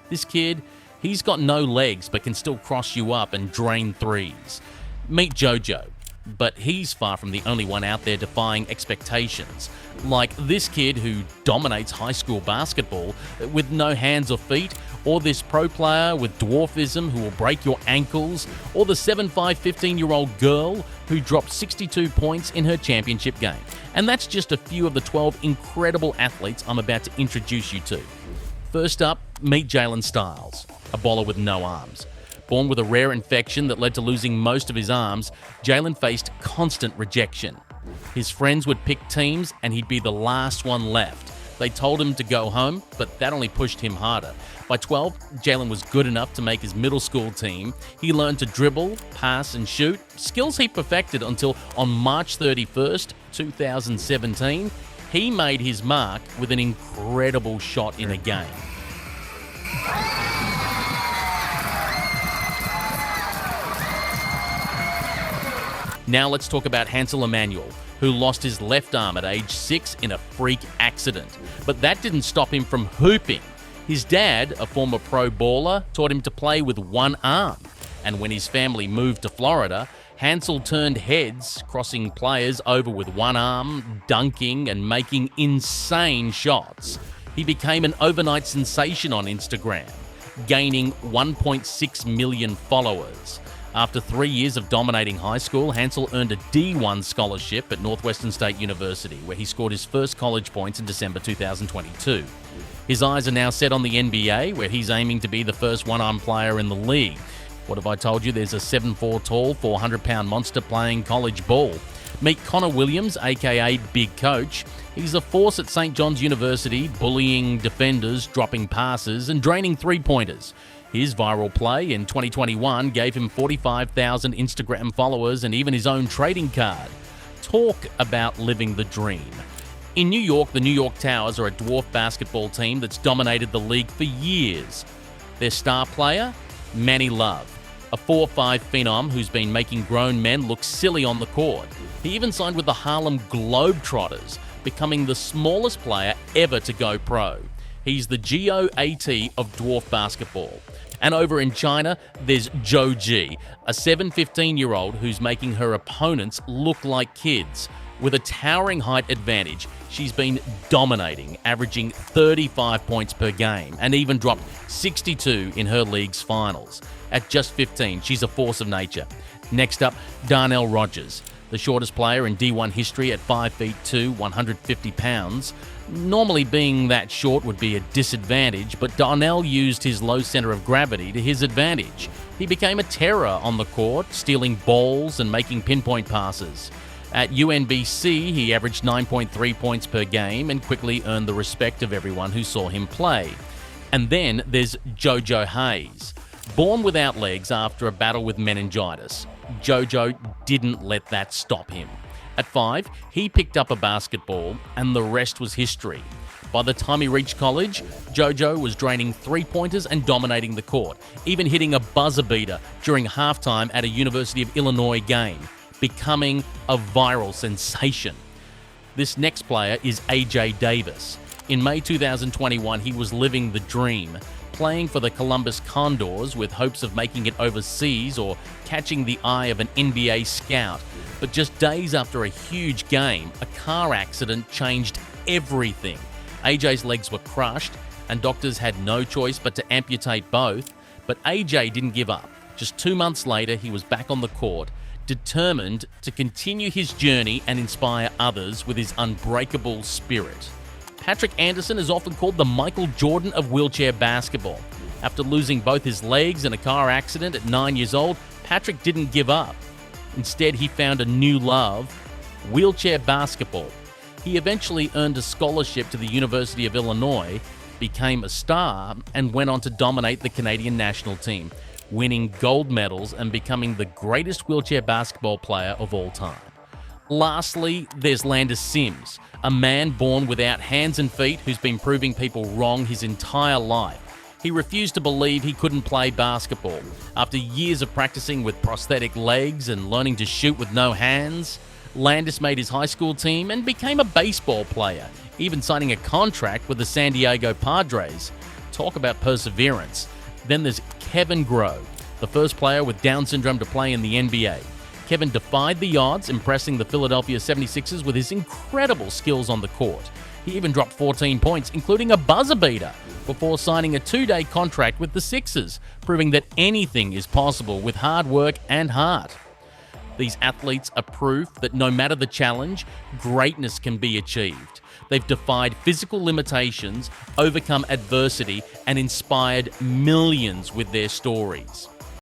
This kid, he's got no legs but can still cross you up and drain threes. Meet JoJo, but he's far from the only one out there defying expectations. Like this kid who dominates high school basketball with no hands or feet, or this pro player with dwarfism who will break your ankles, or the 7'5", 15-year-old girl who dropped 62 points in her championship game. And that's just a few of the 12 incredible athletes I'm about to introduce you to. First up, meet Jalen Styles, a baller with no arms. Born with a rare infection that led to losing most of his arms, Jalen faced constant rejection. His friends would pick teams and he'd be the last one left. They told him to go home, but that only pushed him harder. By 12, Jalen was good enough to make his middle school team. He learned to dribble, pass, and shoot, skills he perfected until on March 31st, 2017, he made his mark with an incredible shot in a game. Now let's talk about Hansel Emmanuel, who lost his left arm at age 6 in a freak accident. But that didn't stop him from hooping. His dad, a former pro baller, taught him to play with one arm. And when his family moved to Florida, Hansel turned heads, crossing players over with one arm, dunking and making insane shots. He became an overnight sensation on Instagram, gaining 1.6 million followers. After 3 years of dominating high school, Hansel earned a D1 scholarship at Northwestern State University, where he scored his first college points in December 2022. His eyes are now set on the NBA, where he's aiming to be the first one-arm player in the league. What have I told you? There's a 7'4" tall, 400-pound monster playing college ball. Meet Connor Williams, aka Big Coach. He's a force at St. John's University, bullying defenders, dropping passes, and draining three-pointers. His viral play in 2021 gave him 45,000 Instagram followers and even his own trading card. Talk about living the dream. In New York, the New York Towers are a dwarf basketball team that's dominated the league for years. Their star player, Manny Love, a 4'5" phenom who's been making grown men look silly on the court. He even signed with the Harlem Globetrotters, becoming the smallest player ever to go pro. He's the GOAT of dwarf basketball. And over in China, there's Zhou Ji, a 15-year-old who's making her opponents look like kids. With a towering height advantage, she's been dominating, averaging 35 points per game, and even dropped 62 in her league's finals. At just 15, she's a force of nature. Next up, Darnell Rogers, the shortest player in D1 history at 5'2", 150 pounds. Normally being that short would be a disadvantage, but Darnell used his low center of gravity to his advantage. He became a terror on the court, stealing balls and making pinpoint passes. At UNBC, he averaged 9.3 points per game and quickly earned the respect of everyone who saw him play. And then there's JoJo Hayes. Born without legs after a battle with meningitis, JoJo didn't let that stop him. At 5, he picked up a basketball, and the rest was history. By the time he reached college, JoJo was draining three-pointers and dominating the court, even hitting a buzzer beater during halftime at a University of Illinois game, becoming a viral sensation. This next player is AJ Davis. In May 2021, he was living the dream, playing for the Columbus Condors with hopes of making it overseas or catching the eye of an NBA scout. But just days after a huge game, a car accident changed everything. AJ's legs were crushed, and doctors had no choice but to amputate both. But AJ didn't give up. Just 2 months later, he was back on the court, determined to continue his journey and inspire others with his unbreakable spirit. Patrick Anderson is often called the Michael Jordan of wheelchair basketball. After losing both his legs in a car accident at 9 years old, Patrick didn't give up. Instead, he found a new love, wheelchair basketball. He eventually earned a scholarship to the University of Illinois, became a star, and went on to dominate the Canadian national team, winning gold medals and becoming the greatest wheelchair basketball player of all time. Lastly, there's Landis Sims, a man born without hands and feet who's been proving people wrong his entire life. He refused to believe he couldn't play basketball. After years of practicing with prosthetic legs and learning to shoot with no hands, Landis made his high school team and became a baseball player, even signing a contract with the San Diego Padres. Talk about perseverance. Then there's Kevin Grove, the first player with Down syndrome to play in the NBA. Kevin defied the odds, impressing the Philadelphia 76ers with his incredible skills on the court. He even dropped 14 points, including a buzzer beater, before signing a 2-day contract with the Sixers, proving that anything is possible with hard work and heart. These athletes are proof that no matter the challenge, greatness can be achieved. They've defied physical limitations, overcome adversity, and inspired millions with their stories.